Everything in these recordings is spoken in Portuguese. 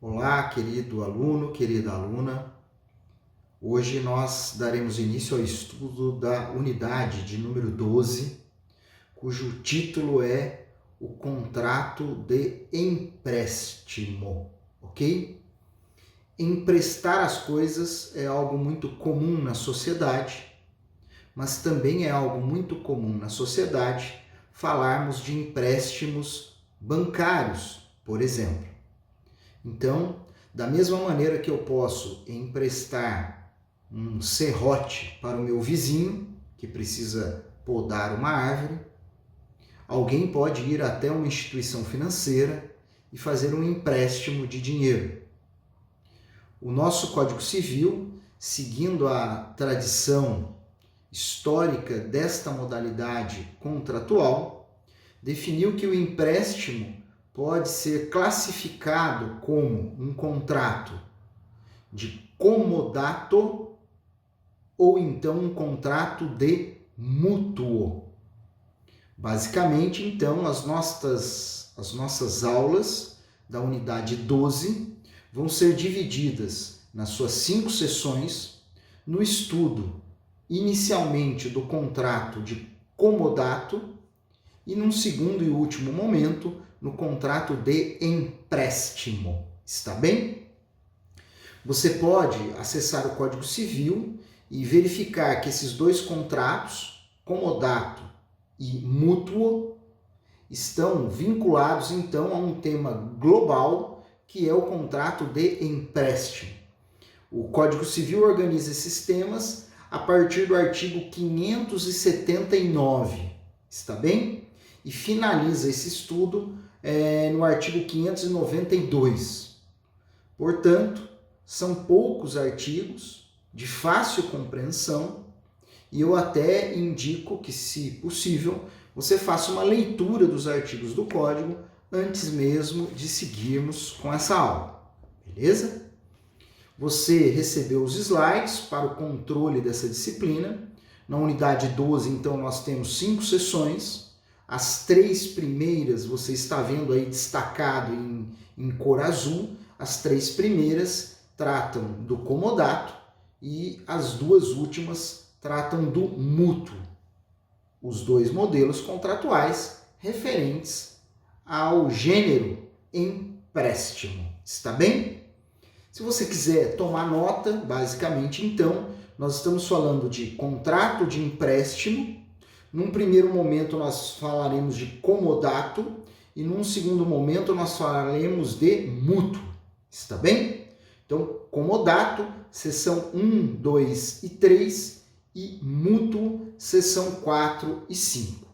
Olá, querido aluno, querida aluna. Hoje nós daremos início ao estudo da unidade de número 12, cujo título é o contrato de empréstimo, ok? Emprestar as coisas é algo muito comum na sociedade, mas também é algo muito comum na sociedade falarmos de empréstimos bancários, por exemplo. Então, da mesma maneira que eu posso emprestar um serrote para o meu vizinho, que precisa podar uma árvore, alguém pode ir até uma instituição financeira e fazer um empréstimo de dinheiro. O nosso Código Civil, seguindo a tradição histórica desta modalidade contratual, definiu que o empréstimo pode ser classificado como um contrato de comodato ou então um contrato de mútuo. Basicamente, então, as nossas aulas da unidade 12 vão ser divididas nas suas 5 sessões no estudo, inicialmente, do contrato de comodato e, num segundo e último momento, no contrato de empréstimo. Está bem? Você pode acessar o Código Civil e verificar que esses dois contratos, comodato e mútuo, estão vinculados então a um tema global que é o contrato de empréstimo. O Código Civil organiza esses temas a partir do artigo 579, está bem? E finaliza esse estudo no artigo 592. Portanto, são poucos artigos de fácil compreensão e eu até indico que, se possível, você faça uma leitura dos artigos do Código antes mesmo de seguirmos com essa aula, beleza? Você recebeu os slides para o controle dessa disciplina. Na unidade 12, então, nós temos 5 sessões. As 3 primeiras você está vendo aí destacado em cor azul. As 3 primeiras tratam do comodato e as 2 últimas tratam do mútuo. Os 2 modelos contratuais referentes ao gênero empréstimo. Está bem? Se você quiser tomar nota, basicamente, então, nós estamos falando de contrato de empréstimo. Num primeiro momento, nós falaremos de comodato e num segundo momento, nós falaremos de mútuo. Está bem? Então, comodato, seção 1, 2 e 3 e mútuo, seção 4 e 5.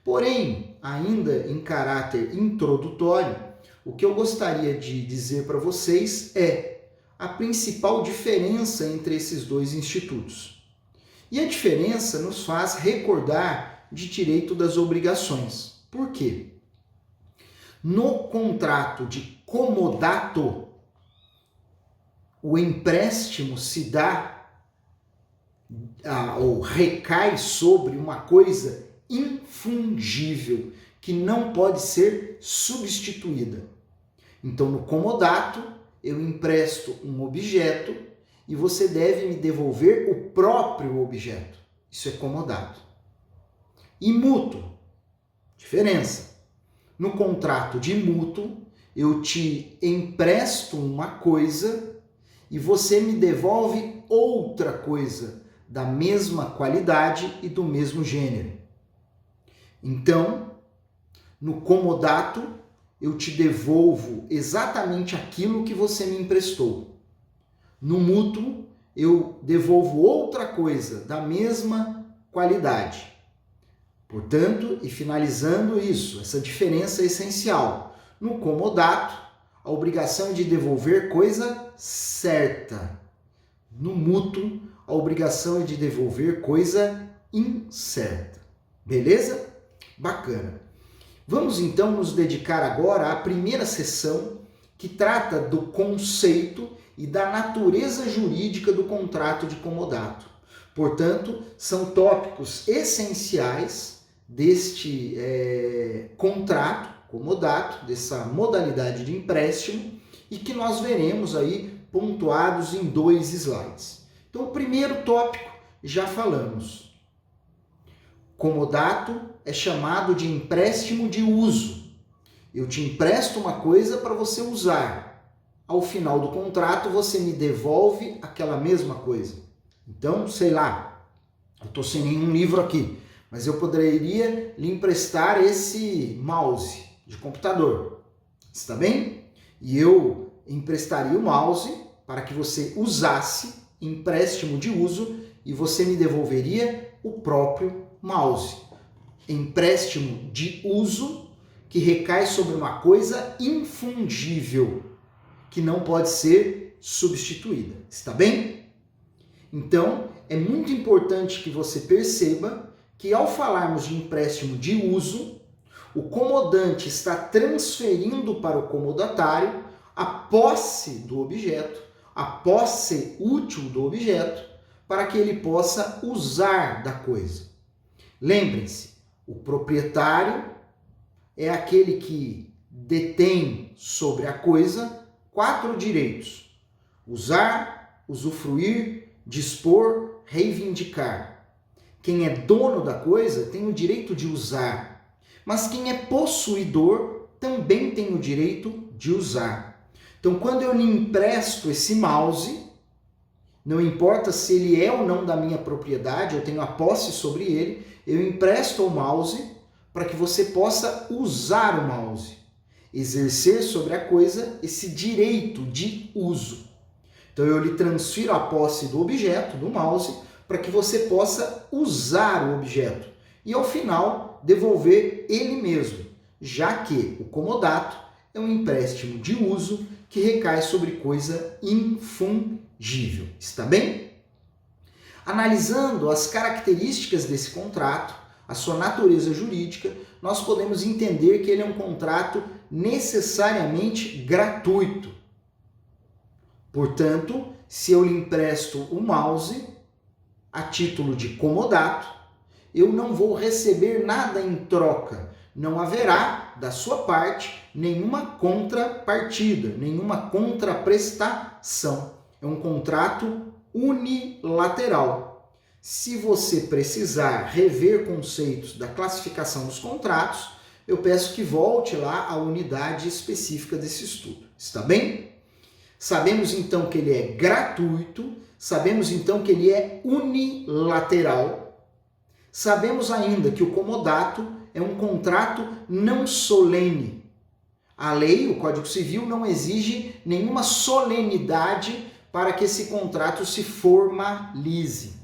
Porém, ainda em caráter introdutório, o que eu gostaria de dizer para vocês é a principal diferença entre esses dois institutos. E a diferença nos faz recordar de direito das obrigações. Por quê? No contrato de comodato, o empréstimo se dá ou recai sobre uma coisa infungível, que não pode ser substituída. Então, no comodato, eu empresto um objeto e você deve me devolver o próprio objeto. Isso é comodato. E mútuo, diferença. No contrato de mútuo, eu te empresto uma coisa e você me devolve outra coisa da mesma qualidade e do mesmo gênero. Então, no comodato, eu te devolvo exatamente aquilo que você me emprestou. No mútuo, eu devolvo outra coisa da mesma qualidade. Portanto, e finalizando isso, essa diferença é essencial. No comodato, a obrigação é de devolver coisa certa. No mútuo, a obrigação é de devolver coisa incerta. Beleza? Bacana. Vamos então nos dedicar agora à primeira sessão, que trata do conceito e da natureza jurídica do contrato de comodato. Portanto, são tópicos essenciais deste contrato, comodato, dessa modalidade de empréstimo, e que nós veremos aí pontuados em 2 slides. Então, o primeiro tópico, já falamos. Comodato é chamado de empréstimo de uso. Eu te empresto uma coisa para você usar. Ao final do contrato, você me devolve aquela mesma coisa. Então, sei lá, eu estou sem nenhum livro aqui, mas eu poderia lhe emprestar esse mouse de computador. Está bem? E eu emprestaria o mouse para que você usasse, empréstimo de uso, e você me devolveria o próprio mouse. Empréstimo de uso que recai sobre uma coisa infungível, que não pode ser substituída. Está bem? Então, é muito importante que você perceba que ao falarmos de empréstimo de uso, o comodante está transferindo para o comodatário a posse do objeto, a posse útil do objeto, para que ele possa usar da coisa. Lembrem-se, o proprietário é aquele que detém sobre a coisa 4 direitos: usar, usufruir, dispor, reivindicar. Quem é dono da coisa tem o direito de usar, mas quem é possuidor também tem o direito de usar. Então, quando eu lhe empresto esse mouse, não importa se ele é ou não da minha propriedade, eu tenho a posse sobre ele, eu empresto o mouse para que você possa usar o mouse, exercer sobre a coisa esse direito de uso. Então eu lhe transfiro a posse do objeto, do mouse, para que você possa usar o objeto e ao final devolver ele mesmo, já que o comodato é um empréstimo de uso que recai sobre coisa infungível. Está bem? Analisando as características desse contrato, a sua natureza jurídica, nós podemos entender que ele é um contrato necessariamente gratuito. Portanto, se eu lhe empresto o mouse a título de comodato, eu não vou receber nada em troca. Não haverá, da sua parte, nenhuma contrapartida, nenhuma contraprestação. É um contrato unilateral. Se você precisar rever conceitos da classificação dos contratos, eu peço que volte lá à unidade específica desse estudo. Está bem? Sabemos então que ele é gratuito, sabemos então que ele é unilateral, sabemos ainda que o comodato é um contrato não solene. A lei, o Código Civil, não exige nenhuma solenidade para que esse contrato se formalize.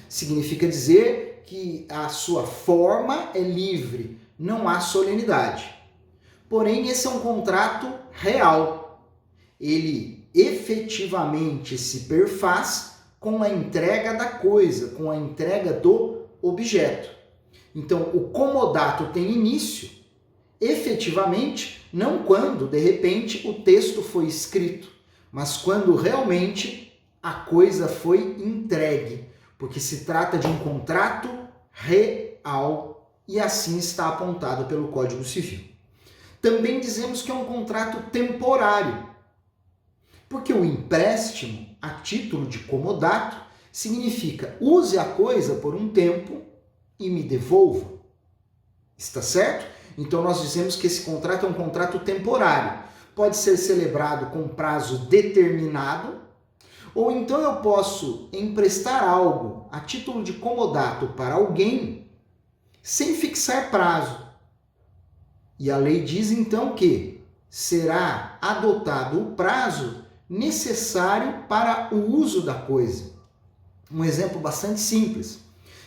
Significa dizer que a sua forma é livre, não há solenidade. Porém, esse é um contrato real. Ele efetivamente se perfaz com a entrega da coisa, com a entrega do objeto. Então, o comodato tem início, efetivamente, não quando, de repente, o texto foi escrito, mas quando realmente a coisa foi entregue, porque se trata de um contrato real e assim está apontado pelo Código Civil. Também dizemos que é um contrato temporário, porque o empréstimo a título de comodato significa use a coisa por um tempo e me devolva. Está certo? Então nós dizemos que esse contrato é um contrato temporário. Pode ser celebrado com prazo determinado, ou então eu posso emprestar algo a título de comodato para alguém sem fixar prazo. E a lei diz então que será adotado o prazo necessário para o uso da coisa. Um exemplo bastante simples.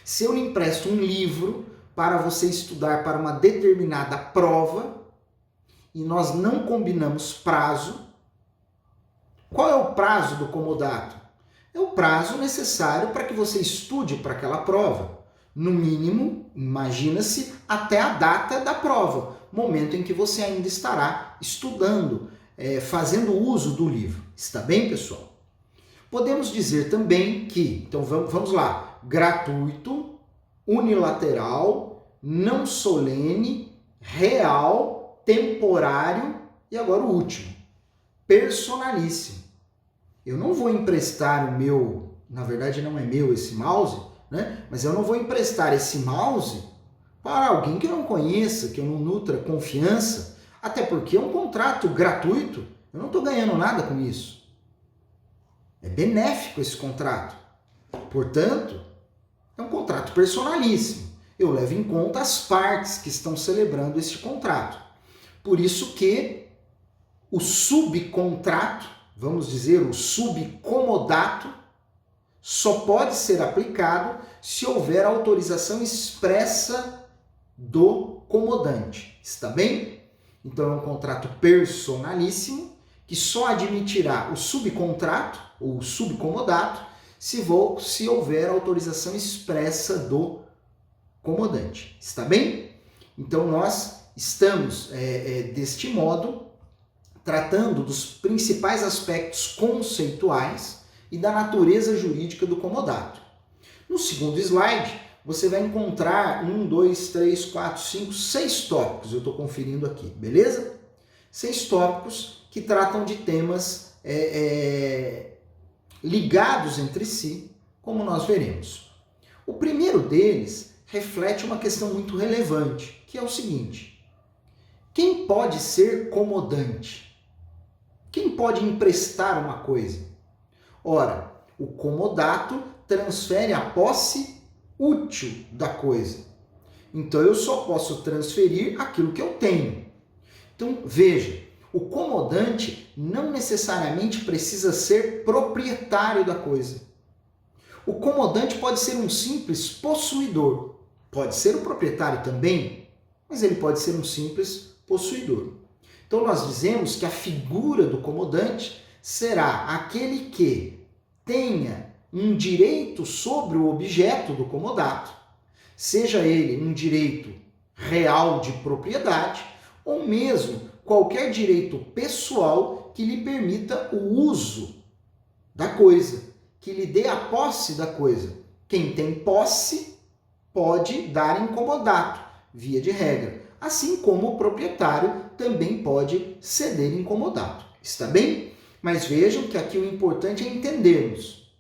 Se eu lhe empresto um livro para você estudar para uma determinada prova e nós não combinamos prazo, qual é o prazo do comodato? É o prazo necessário para que você estude para aquela prova. No mínimo, imagina-se, até a data da prova, momento em que você ainda estará estudando, fazendo uso do livro. Está bem, pessoal? Podemos dizer também que, então vamos lá, gratuito, unilateral, não solene, real, temporário e agora o último, personalíssimo. Eu não vou emprestar o meu, na verdade não é meu esse mouse, né? Mas eu não vou emprestar esse mouse para alguém que eu não conheça, que eu não nutra confiança, até porque é um contrato gratuito, eu não estou ganhando nada com isso. É benéfico esse contrato. Portanto, é um contrato personalíssimo. Eu levo em conta as partes que estão celebrando este contrato. Por isso que o subcontrato, vamos dizer, o subcomodato, só pode ser aplicado se houver autorização expressa do comodante. Está bem? Então é um contrato personalíssimo que só admitirá o subcontrato ou subcomodato se houver autorização expressa do comodante. Está bem? Então nós estamos, deste modo, tratando dos principais aspectos conceituais e da natureza jurídica do comodato. No segundo slide, você vai encontrar 6 tópicos, eu estou conferindo aqui, beleza? 6 tópicos que tratam de temas ligados entre si, como nós veremos. O primeiro deles reflete uma questão muito relevante, que é o seguinte: quem pode ser comodante? Quem pode emprestar uma coisa? Ora, o comodato transfere a posse útil da coisa. Então eu só posso transferir aquilo que eu tenho. Então veja, o comodante não necessariamente precisa ser proprietário da coisa. O comodante pode ser um simples possuidor. Pode ser o proprietário também, mas ele pode ser um simples possuidor. Então nós dizemos que a figura do comodante será aquele que tenha um direito sobre o objeto do comodato, seja ele um direito real de propriedade ou mesmo qualquer direito pessoal que lhe permita o uso da coisa, que lhe dê a posse da coisa. Quem tem posse pode dar em comodato, via de regra, assim como o proprietário também pode ceder em comodato. Está bem? Mas vejam que aqui o importante é entendermos: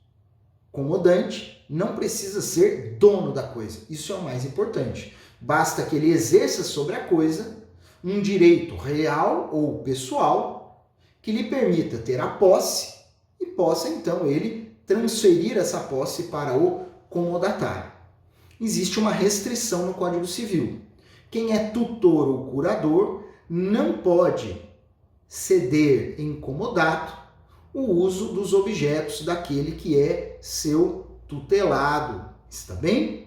comodante não precisa ser dono da coisa. Isso é o mais importante. Basta que ele exerça sobre a coisa um direito real ou pessoal que lhe permita ter a posse e possa então ele transferir essa posse para o comodatário. Existe uma restrição no Código Civil. Quem é tutor ou curador não pode ceder em comodato o uso dos objetos daquele que é seu tutelado. Está bem?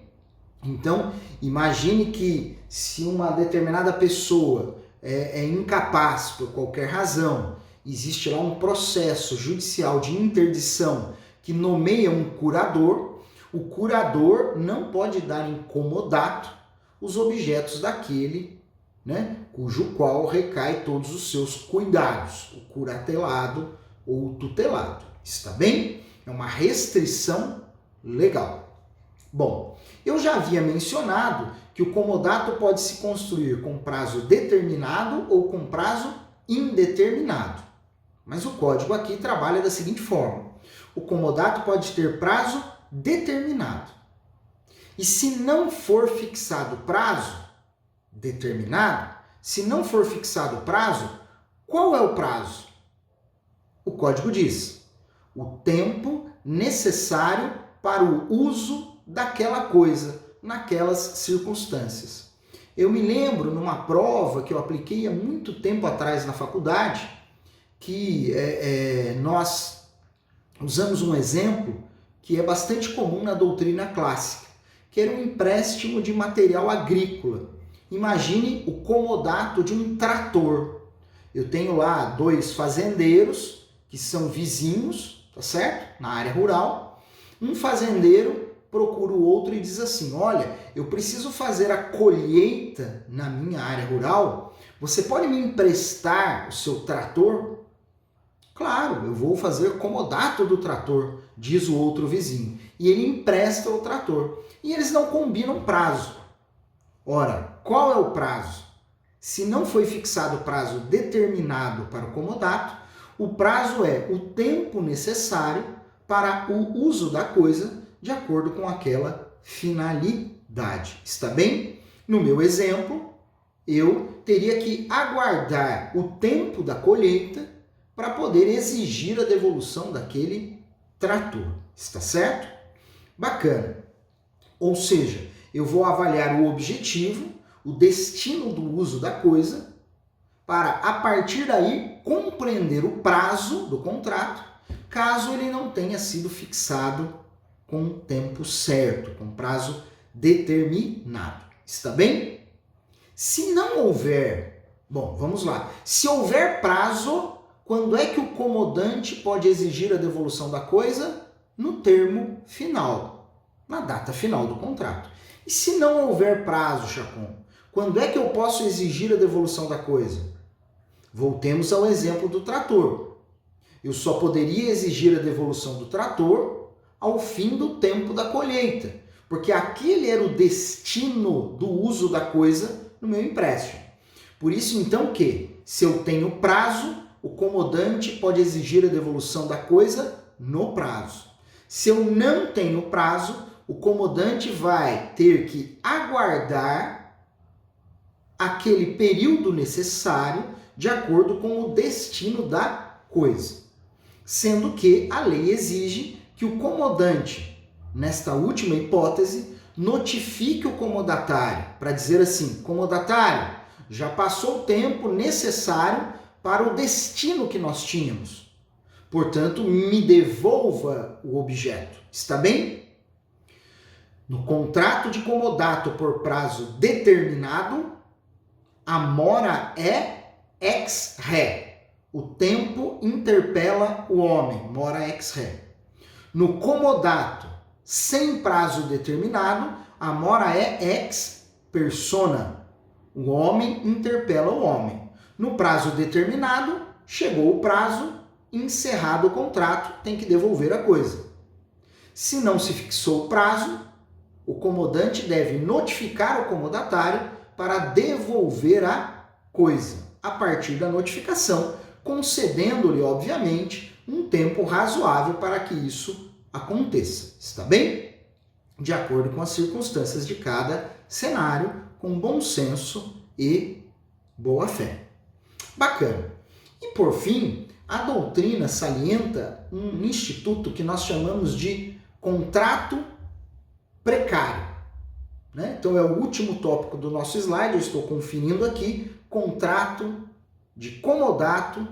Então, imagine que se uma determinada pessoa é incapaz por qualquer razão, existe lá um processo judicial de interdição que nomeia um curador, o curador não pode dar em comodato os objetos daquele, né, cujo qual recai todos os seus cuidados, o curatelado ou o tutelado. Está bem? É uma restrição legal. Bom, eu já havia mencionado que o comodato pode se construir com prazo determinado ou com prazo indeterminado. Mas o código aqui trabalha da seguinte forma: o comodato pode ter prazo determinado. E se não for fixado prazo determinado, se não for fixado prazo, qual é o prazo? O código diz: o tempo necessário para o uso daquela coisa, naquelas circunstâncias. Eu me lembro numa prova que eu apliquei há muito tempo atrás na faculdade, que nós usamos um exemplo que é bastante comum na doutrina clássica, que era um empréstimo de material agrícola. Imagine o comodato de um trator. Eu tenho lá 2 fazendeiros que são vizinhos, tá certo? Na área rural. Um fazendeiro procura o outro e diz assim: olha, eu preciso fazer a colheita na minha área rural, você pode me emprestar o seu trator? Claro, eu vou fazer comodato do trator, diz o outro vizinho. E ele empresta o trator. E eles não combinam prazo. Ora, qual é o prazo? Se não foi fixado prazo determinado para o comodato, O prazo é o tempo necessário para o uso da coisa de acordo com aquela finalidade. Está bem? No meu exemplo, eu teria que aguardar o tempo da colheita para poder exigir a devolução daquele trator. Está certo? Bacana. Ou seja, eu vou avaliar o objetivo, o destino do uso da coisa, para, a partir daí, compreender o prazo do contrato, caso ele não tenha sido fixado com o tempo certo, com prazo determinado. Está bem? Se não houver, bom, vamos lá. Se houver prazo, quando é que o comodante pode exigir a devolução da coisa? No termo final, na data final do contrato. E se não houver prazo, Chacon, quando é que eu posso exigir a devolução da coisa? Voltemos ao exemplo do trator. Eu só poderia exigir a devolução do trator ao fim do tempo da colheita, porque aquele era o destino do uso da coisa no meu empréstimo. Por isso, então, que se eu tenho prazo, o comodante pode exigir a devolução da coisa no prazo. Se eu não tenho prazo, o comodante vai ter que aguardar aquele período necessário de acordo com o destino da coisa. Sendo que a lei exige que o comodante, nesta última hipótese, notifique o comodatário para dizer assim: comodatário, já passou o tempo necessário para o destino que nós tínhamos. Portanto, me devolva o objeto. Está bem? No contrato de comodato por prazo determinado, a mora é ex re. O tempo interpela o homem, mora ex re. No comodato sem prazo determinado, a mora é ex persona. O homem interpela o homem. No prazo determinado, chegou o prazo, encerrado o contrato, tem que devolver a coisa. Se não se fixou o prazo, o comodante deve notificar o comodatário para devolver a coisa, a partir da notificação, concedendo-lhe, obviamente, um tempo razoável para que isso aconteça. Está bem? De acordo com as circunstâncias de cada cenário, com bom senso e boa fé. Bacana. E por fim, a doutrina salienta um instituto que nós chamamos de contrato precário. Né? Então é o último tópico do nosso slide, eu estou conferindo aqui, contrato de comodato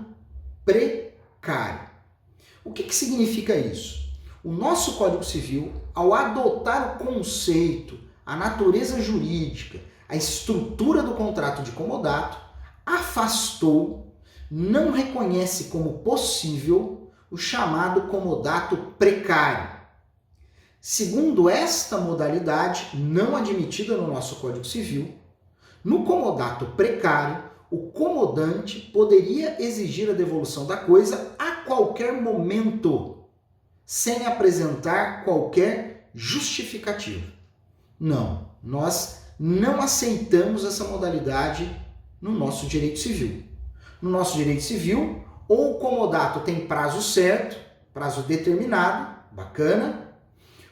precário. O que significa isso? O nosso Código Civil, ao adotar o conceito, a natureza jurídica, a estrutura do contrato de comodato, afastou, não reconhece como possível o chamado comodato precário. Segundo esta modalidade, não admitida no nosso Código Civil, no comodato precário, o comodante poderia exigir a devolução da coisa a qualquer momento, sem apresentar qualquer justificativa. Não, nós não aceitamos essa modalidade no nosso direito civil. No nosso direito civil, ou o comodato tem prazo certo, prazo determinado, bacana,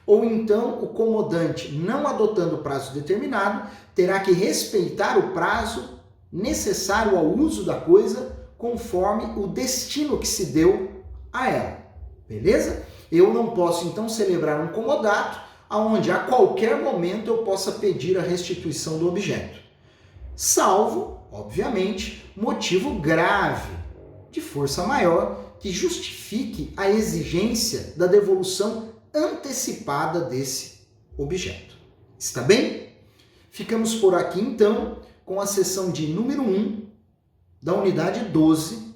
ou então o comodante, não adotando prazo determinado, terá que respeitar o prazo necessário ao uso da coisa conforme o destino que se deu a ela. Beleza? Eu não posso então celebrar um comodato onde a qualquer momento eu possa pedir a restituição do objeto. Salvo, obviamente, motivo grave de força maior que justifique a exigência da devolução antecipada desse objeto. Está bem? Ficamos por aqui então com a seção de número 1 da unidade 12,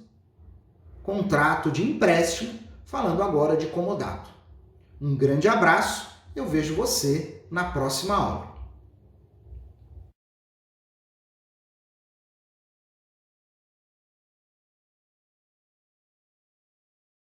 contrato de empréstimo, falando agora de comodato. Um grande abraço, eu vejo você na próxima aula.